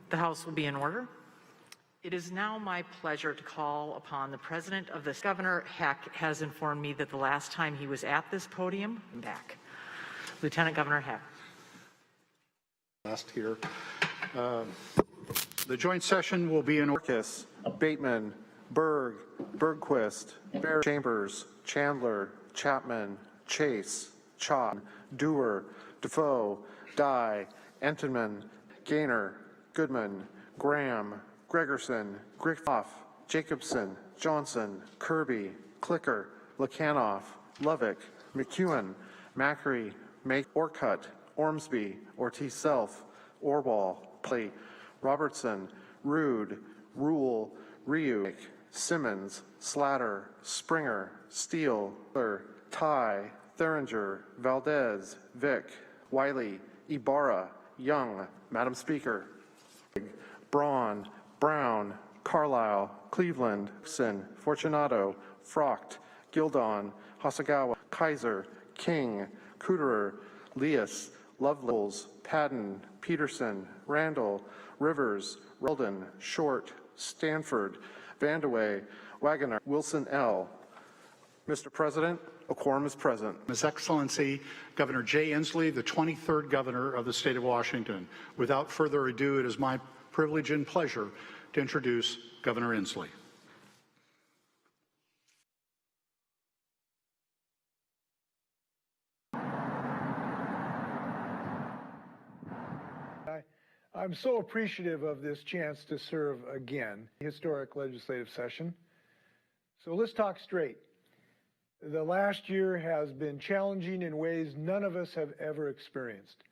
The House will be in order. It is now my pleasure to call upon the President of this. Governor Heck has informed me that the last time he was at this podium, Lieutenant Governor Heck. Last here. The joint session will be in order. Bateman, Berg, Bergquist, Bear, Chambers, Chandler, Chapman, Chase, Cha, Dewar, Defoe, Dye, Entenmann, Gaynor, Goodman, Graham, Gregerson, Griffith, Jacobson, Johnson, Kirby, Clicker, Lekanoff, Lovick, McEwen, Macri, Orcutt, Ormsby, Ortiz-Self, Orwell, Play, Robertson, Rude, Rule, Ryu, Simmons, Slatter, Springer, Steele, Ty, Thuringer, Valdez, Vick, Wiley, Ibarra, Young, Madam Speaker, Braun, Brown, Carlisle, Cleveland, Fortunato, Frocht, Gildon, Hasagawa, Kaiser, King, Cooterer, Leas, Lovelace, Padden, Peterson, Randall, Rivers, Reldon, Short, Stanford, Vandewey, Wagoner, Wilson L. Mr. President, a quorum is present. His Excellency Governor Jay Inslee, the 23rd Governor of the State of Washington. Without further ado, it is my privilege and pleasure to introduce Governor Inslee. I'm so appreciative of this chance to serve again, historic legislative session. So let's talk straight. The last year has been challenging in ways none of us have ever experienced.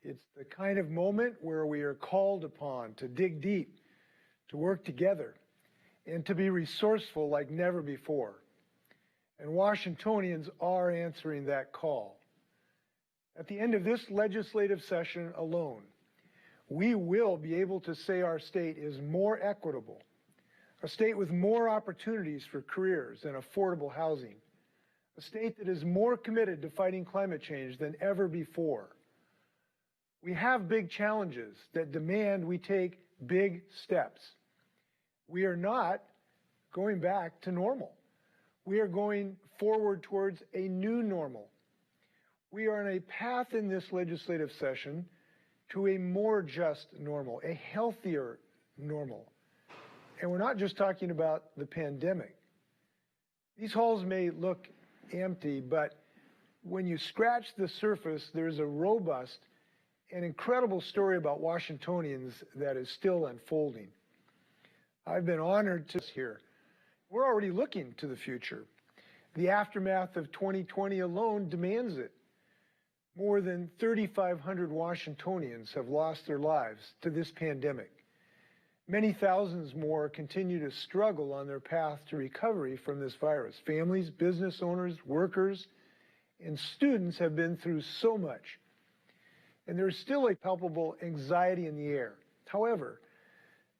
It's the kind of moment where we are called upon to dig deep, to work together, and to be resourceful like never before. And Washingtonians are answering that call. At the end of this legislative session alone, we will be able to say our state is more equitable, a state with more opportunities for careers and affordable housing, a state that is more committed to fighting climate change than ever before. We have big challenges that demand we take big steps. We are not going back to normal. We are going forward towards a new normal. We are on a path in this legislative session to a more just normal, a healthier normal. And we're not just talking about the pandemic. These halls may look empty, but when you scratch the surface, there's a robust and incredible story about Washingtonians that is still unfolding. I've been honored to here. We're already looking to the future. The aftermath of 2020 alone demands it. More than 3,500 Washingtonians have lost their lives to this pandemic. Many thousands more continue to struggle on their path to recovery from this virus. Families, business owners, workers, and students have been through so much. And there's still a palpable anxiety in the air. However,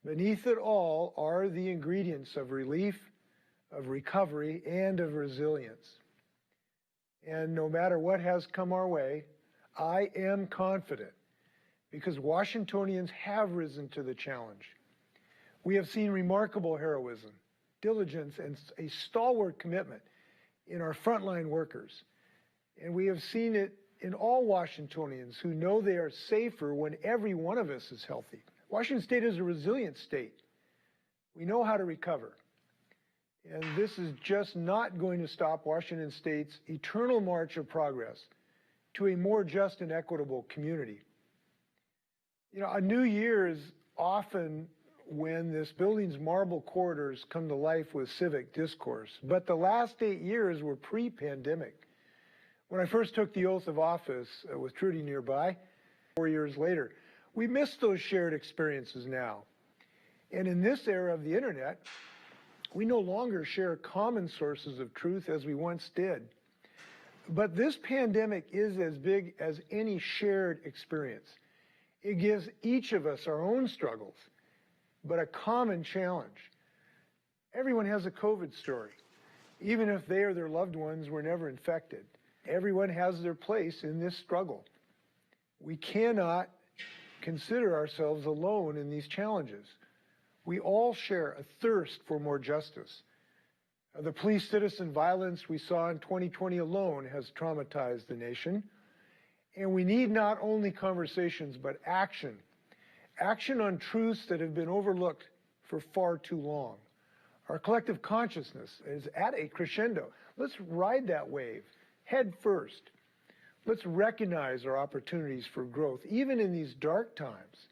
beneath it all are the ingredients of relief, of recovery, and of resilience. And no matter what has come our way, I am confident because Washingtonians have risen to the challenge. We have seen remarkable heroism, diligence, and a stalwart commitment in our frontline workers. And we have seen it in all Washingtonians who know they are safer when every one of us is healthy. Washington State is a resilient state. We know how to recover. And this is just not going to stop Washington State's eternal march of progress to a more just and equitable community. You know, a new year is often when this building's marble corridors come to life with civic discourse. But the last 8 years were pre-pandemic. When I first took the oath of office with Trudy nearby, 4 years later, we miss those shared experiences now. And in this era of the internet, we no longer share common sources of truth as we once did. But this pandemic is as big as any shared experience. It gives each of us our own struggles, but a common challenge. Everyone has a COVID story, even if they or their loved ones were never infected. Everyone has their place in this struggle. We cannot consider ourselves alone in these challenges. We all share a thirst for more justice. The police-citizen violence we saw in 2020 alone has traumatized the nation. And we need not only conversations, but action. Action on truths that have been overlooked for far too long. Our collective consciousness is at a crescendo. Let's ride that wave head first. Let's recognize our opportunities for growth, even in these dark times.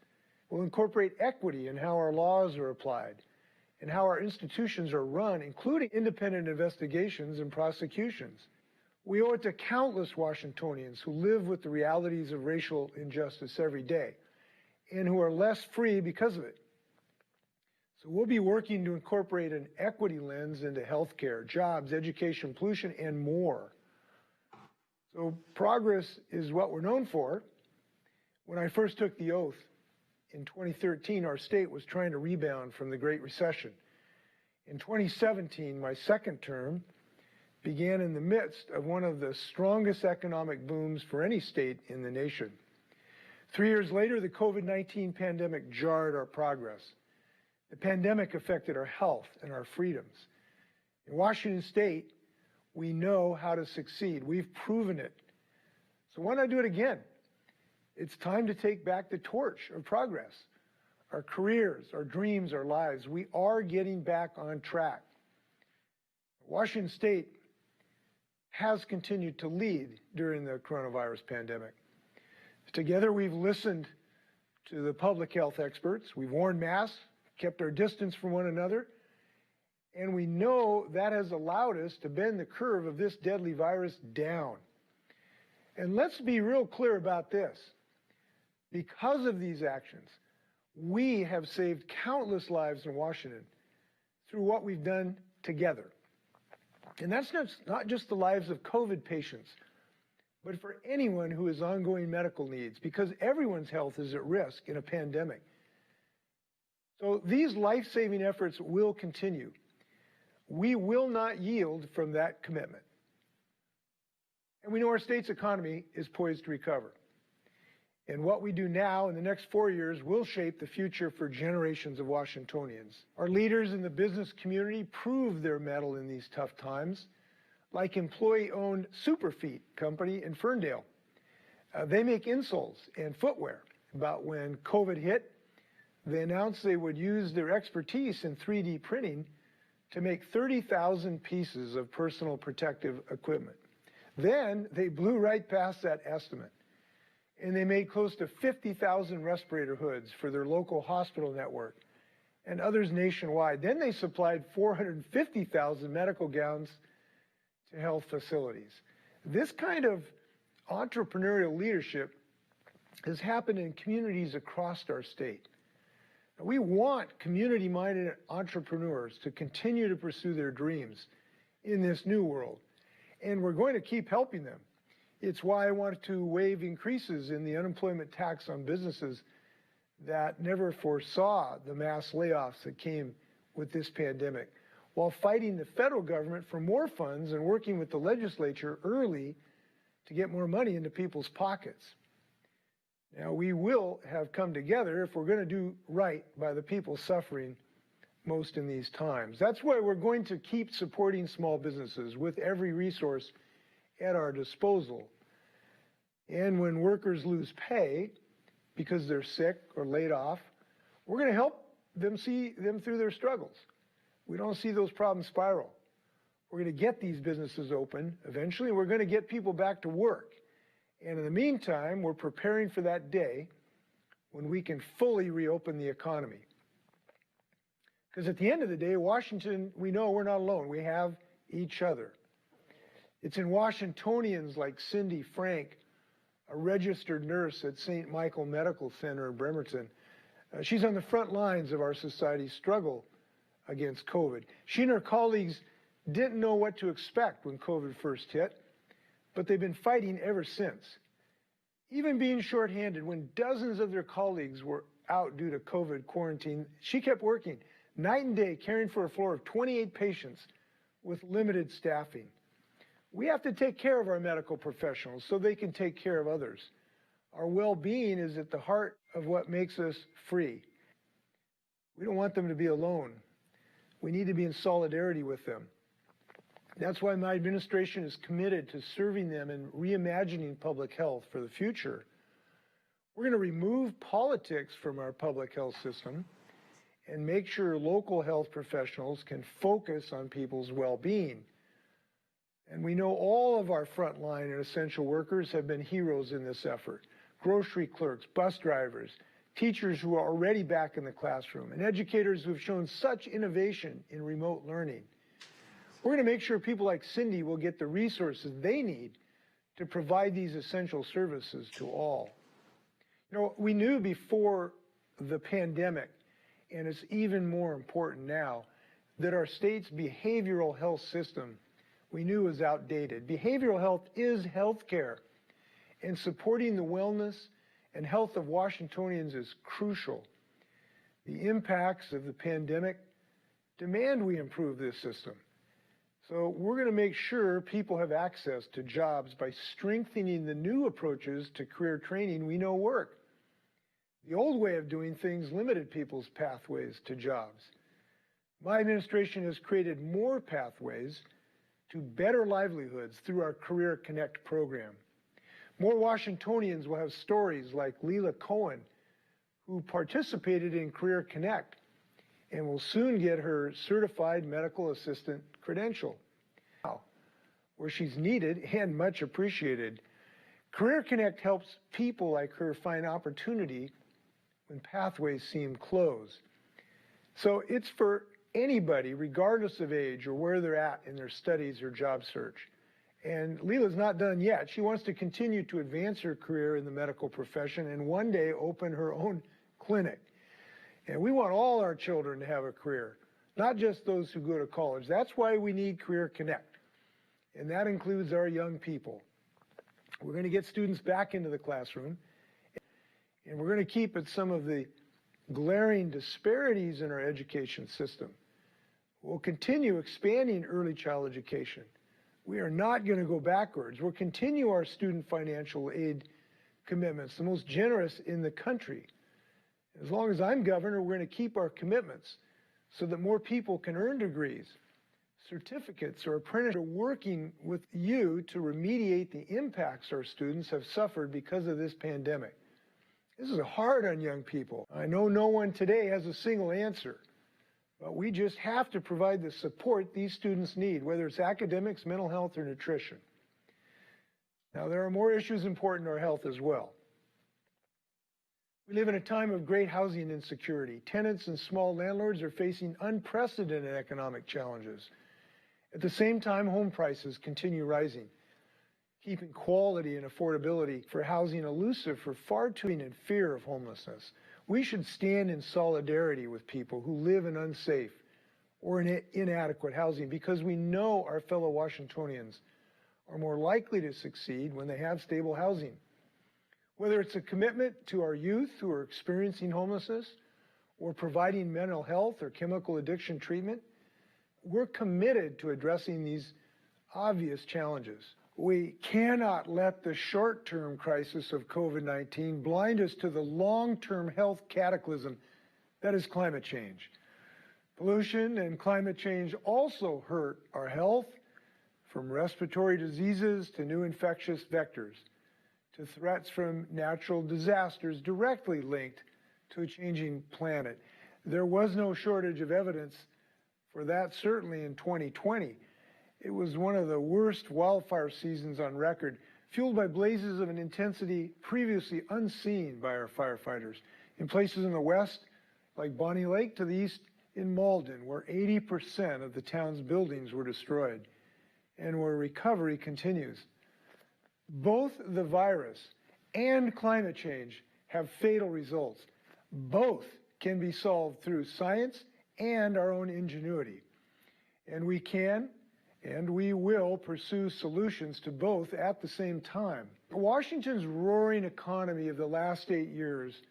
We'll incorporate equity in how our laws are applied and how our institutions are run, including independent investigations and prosecutions. We owe it to countless Washingtonians who live with the realities of racial injustice every day and who are less free because of it. So we'll be working to incorporate an equity lens into healthcare, jobs, education, pollution, and more. So progress is what we're known for. When I first took the oath in 2013, our state was trying to rebound from the Great Recession. In 2017, my second term began in the midst of one of the strongest economic booms for any state in the nation. 3 years later, the COVID-19 pandemic jarred our progress. The pandemic affected our health and our freedoms. In Washington State, we know how to succeed. We've proven it. So why not do it again? It's time to take back the torch of progress. Our careers, our dreams, our lives, we are getting back on track. Washington State has continued to lead during the coronavirus pandemic. Together, we've listened to the public health experts. We've worn masks, kept our distance from one another, and we know that has allowed us to bend the curve of this deadly virus down. And let's be real clear about this. Because of these actions, we have saved countless lives in Washington through what we've done together. And that's not just the lives of COVID patients, but for anyone who has ongoing medical needs, because everyone's health is at risk in a pandemic. So these life-saving efforts will continue. We will not yield from that commitment. And we know our state's economy is poised to recover. And what we do now in the next 4 years will shape the future for generations of Washingtonians. Our leaders in the business community prove their mettle in these tough times, like employee-owned Superfeet company in Ferndale. They make insoles and footwear. About when COVID hit, they announced they would use their expertise in 3D printing to make 30,000 pieces of personal protective equipment. Then they blew right past that estimate, and they made close to 50,000 respirator hoods for their local hospital network and others nationwide. Then they supplied 450,000 medical gowns to health facilities. This kind of entrepreneurial leadership has happened in communities across our state. We want community-minded entrepreneurs to continue to pursue their dreams in this new world, and we're going to keep helping them. It's why I wanted to waive increases in the unemployment tax on businesses that never foresaw the mass layoffs that came with this pandemic, while fighting the federal government for more funds and working with the legislature early to get more money into people's pockets. Now, we will have come together if we're going to do right by the people suffering most in these times. That's why we're going to keep supporting small businesses with every resource at our disposal. And when workers lose pay because they're sick or laid off, we're going to help them see them through their struggles. We don't see those problems spiral. We're going to get these businesses open. Eventually, we're going to get people back to work. And in the meantime, we're preparing for that day when we can fully reopen the economy. Because at the end of the day, Washington, we know we're not alone. We have each other. It's in Washingtonians like Cindy Frank, a registered nurse at St. Michael Medical Center in Bremerton. She's on the front lines of our society's struggle against COVID. She and her colleagues didn't know what to expect when COVID first hit, but they've been fighting ever since. Even being shorthanded when dozens of their colleagues were out due to COVID quarantine, she kept working night and day, caring for a floor of 28 patients with limited staffing. We have to take care of our medical professionals so they can take care of others. Our well-being is at the heart of what makes us free. We don't want them to be alone. We need to be in solidarity with them. That's why my administration is committed to serving them and reimagining public health for the future. We're going to remove politics from our public health system and make sure local health professionals can focus on people's well-being. And we know all of our frontline and essential workers have been heroes in this effort. Grocery clerks, bus drivers, teachers who are already back in the classroom, and educators who have shown such innovation in remote learning. We're going to make sure people like Cindy will get the resources they need to provide these essential services to all. You know, we knew before the pandemic, and it's even more important now, that our state's behavioral health system we knew was outdated. Behavioral health is health care, and supporting the wellness and health of Washingtonians is crucial. The impacts of the pandemic demand we improve this system. So we're going to make sure people have access to jobs by strengthening the new approaches to career training we know work. The old way of doing things limited people's pathways to jobs. My administration has created more pathways to better livelihoods through our Career Connect program. More Washingtonians will have stories like Leela Cohen, who participated in Career Connect and will soon get her certified medical assistant credential, where she's needed and much appreciated. Career Connect helps people like her find opportunity when pathways seem closed. So it's for anybody, regardless of age or where they're at in their studies or job search. And Leela's not done yet. She wants to continue to advance her career in the medical profession and one day open her own clinic. And we want all our children to have a career, not just those who go to college. That's why we need Career Connect. And that includes our young people. We're going to get students back into the classroom, and we're going to keep at some of the glaring disparities in our education system. We'll continue expanding early child education. We are not going to go backwards. We'll continue our student financial aid commitments, the most generous in the country. As long as I'm governor, we're going to keep our commitments so that more people can earn degrees, certificates, or apprenticeships. We're working with you to remediate the impacts our students have suffered because of this pandemic. This is hard on young people. I know no one today has a single answer, but we just have to provide the support these students need, whether it's academics, mental health, or nutrition. Now, there are more issues important to our health as well. We live in a time of great housing insecurity. Tenants and small landlords are facing unprecedented economic challenges. At the same time, home prices continue rising, keeping quality and affordability for housing elusive for far too long in fear of homelessness. We should stand in solidarity with people who live in unsafe or in inadequate housing because we know our fellow Washingtonians are more likely to succeed when they have stable housing. Whether it's a commitment to our youth who are experiencing homelessness or providing mental health or chemical addiction treatment, we're committed to addressing these obvious challenges. We cannot let the short-term crisis of COVID-19 blind us to the long-term health cataclysm that is climate change. Pollution and climate change also hurt our health, from respiratory diseases to new infectious vectors, to threats from natural disasters directly linked to a changing planet. There was no shortage of evidence for that, certainly in 2020. It was one of the worst wildfire seasons on record, fueled by blazes of an intensity previously unseen by our firefighters. In places in the west, like Bonnie Lake, to the east in Malden, where 80% of the town's buildings were destroyed, and where recovery continues. Both the virus and climate change have fatal results. Both can be solved through science and our own ingenuity. And we can and we will pursue solutions to both at the same time. Washington's roaring economy of the last 8 years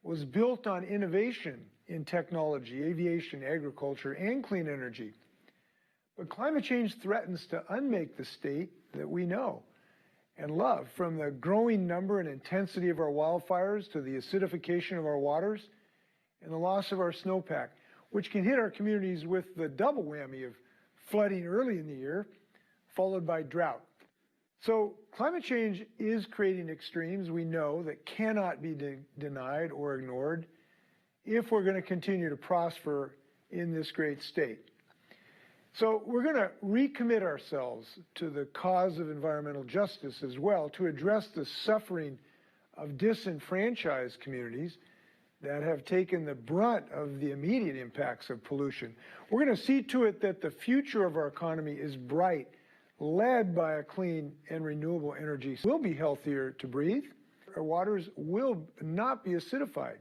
was built on innovation in technology, aviation, agriculture, and clean energy. But climate change threatens to unmake the state that we know. and love, from the growing number and intensity of our wildfires to the acidification of our waters and the loss of our snowpack, which can hit our communities with the double whammy of flooding early in the year, followed by drought. So climate change is creating extremes, we know, that cannot be denied or ignored if we're going to continue to prosper in this great state. So we're going to recommit ourselves to the cause of environmental justice as well, to address the suffering of disenfranchised communities that have taken the brunt of the immediate impacts of pollution. We're going to see to it that the future of our economy is bright, led by a clean and renewable energy. We'll be healthier to breathe. Our waters will not be acidified.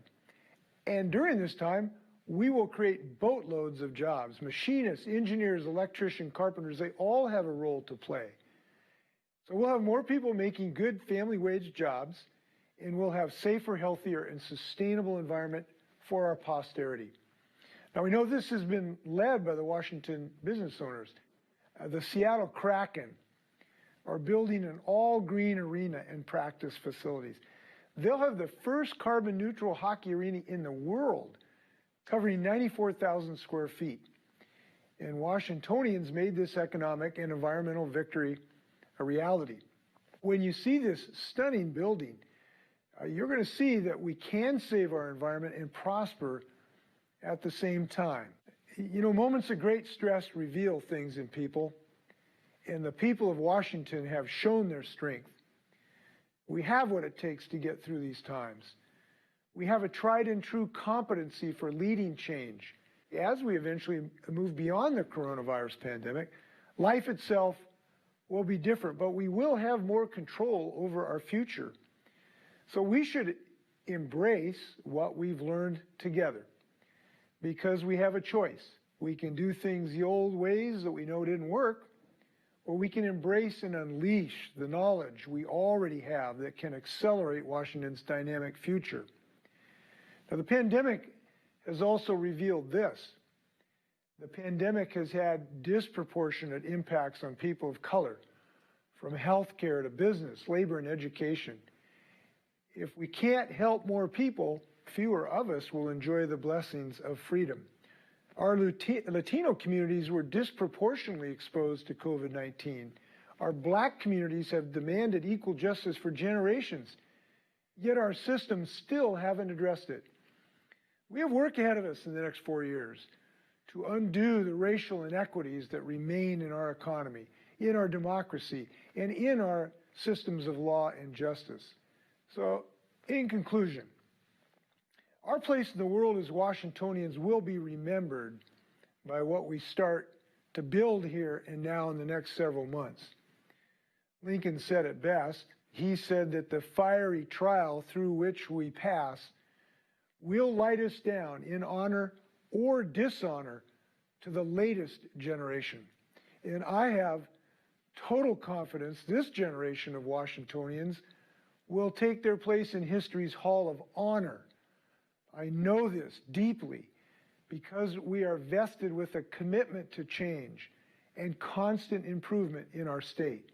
And during this time, we will create boatloads of jobs. Machinists, engineers, electricians, carpenters, they all have a role to play. So we'll have more people making good family wage jobs, and we'll have safer, healthier, and sustainable environment for our posterity. Now, we know this has been led by the Washington business owners. The Seattle Kraken are building an all-green arena and practice facilities. They'll have the first carbon-neutral hockey arena in the world, covering 94,000 square feet. And Washingtonians made this economic and environmental victory a reality. When you see this stunning building, you're going to see that we can save our environment and prosper at the same time. You know, moments of great stress reveal things in people, and the people of Washington have shown their strength. We have what it takes to get through these times. We have a tried and true competency for leading change. As we eventually move beyond the coronavirus pandemic, life itself will be different, but we will have more control over our future. So we should embrace what we've learned together, because we have a choice. We can do things the old ways that we know didn't work, or we can embrace and unleash the knowledge we already have that can accelerate Washington's dynamic future. Now, the pandemic has also revealed this. The pandemic has had disproportionate impacts on people of color, from healthcare to business, labor, and education. If we can't help more people, fewer of us will enjoy the blessings of freedom. Our Latino communities were disproportionately exposed to COVID-19. Our Black communities have demanded equal justice for generations, yet our systems still haven't addressed it. We have work ahead of us in the next 4 years to undo the racial inequities that remain in our economy, in our democracy, and in our systems of law and justice. So, in conclusion, our place in the world as Washingtonians will be remembered by what we start to build here and now in the next several months. Lincoln said it best. He said that the fiery trial through which we pass will light us down in honor or dishonor to the latest generation. And I have total confidence this generation of Washingtonians will take their place in history's Hall of Honor. I know this deeply because we are vested with a commitment to change and constant improvement in our state.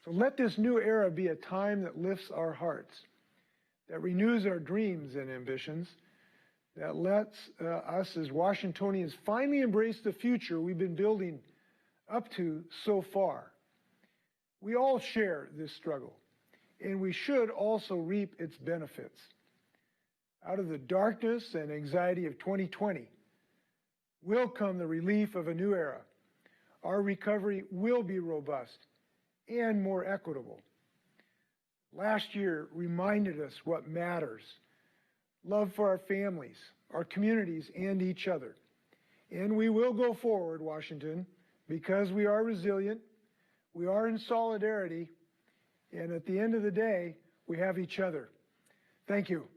So let this new era be a time that lifts our hearts, that renews our dreams and ambitions, that lets us as Washingtonians finally embrace the future we've been building up to so far. We all share this struggle, and we should also reap its benefits. Out of the darkness and anxiety of 2020 will come the relief of a new era. Our recovery will be robust and more equitable. Last year reminded us what matters: love for our families, our communities, and each other. And we will go forward, Washington, because we are resilient, we are in solidarity, and at the end of the day, we have each other. Thank you.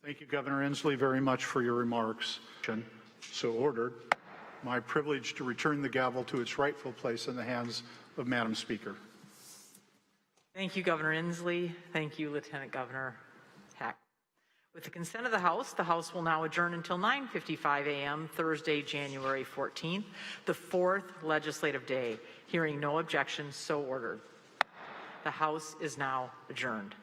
Thank you, Governor Inslee, very much for your remarks. So ordered. My privilege to return the gavel to its rightful place in the hands of Madam Speaker. Thank you, Governor Inslee. Thank you, Lieutenant Governor Hack. With the consent of the House will now adjourn until 9:55 a.m. Thursday, January 14th, the fourth legislative day. Hearing no objections, so ordered. The House is now adjourned.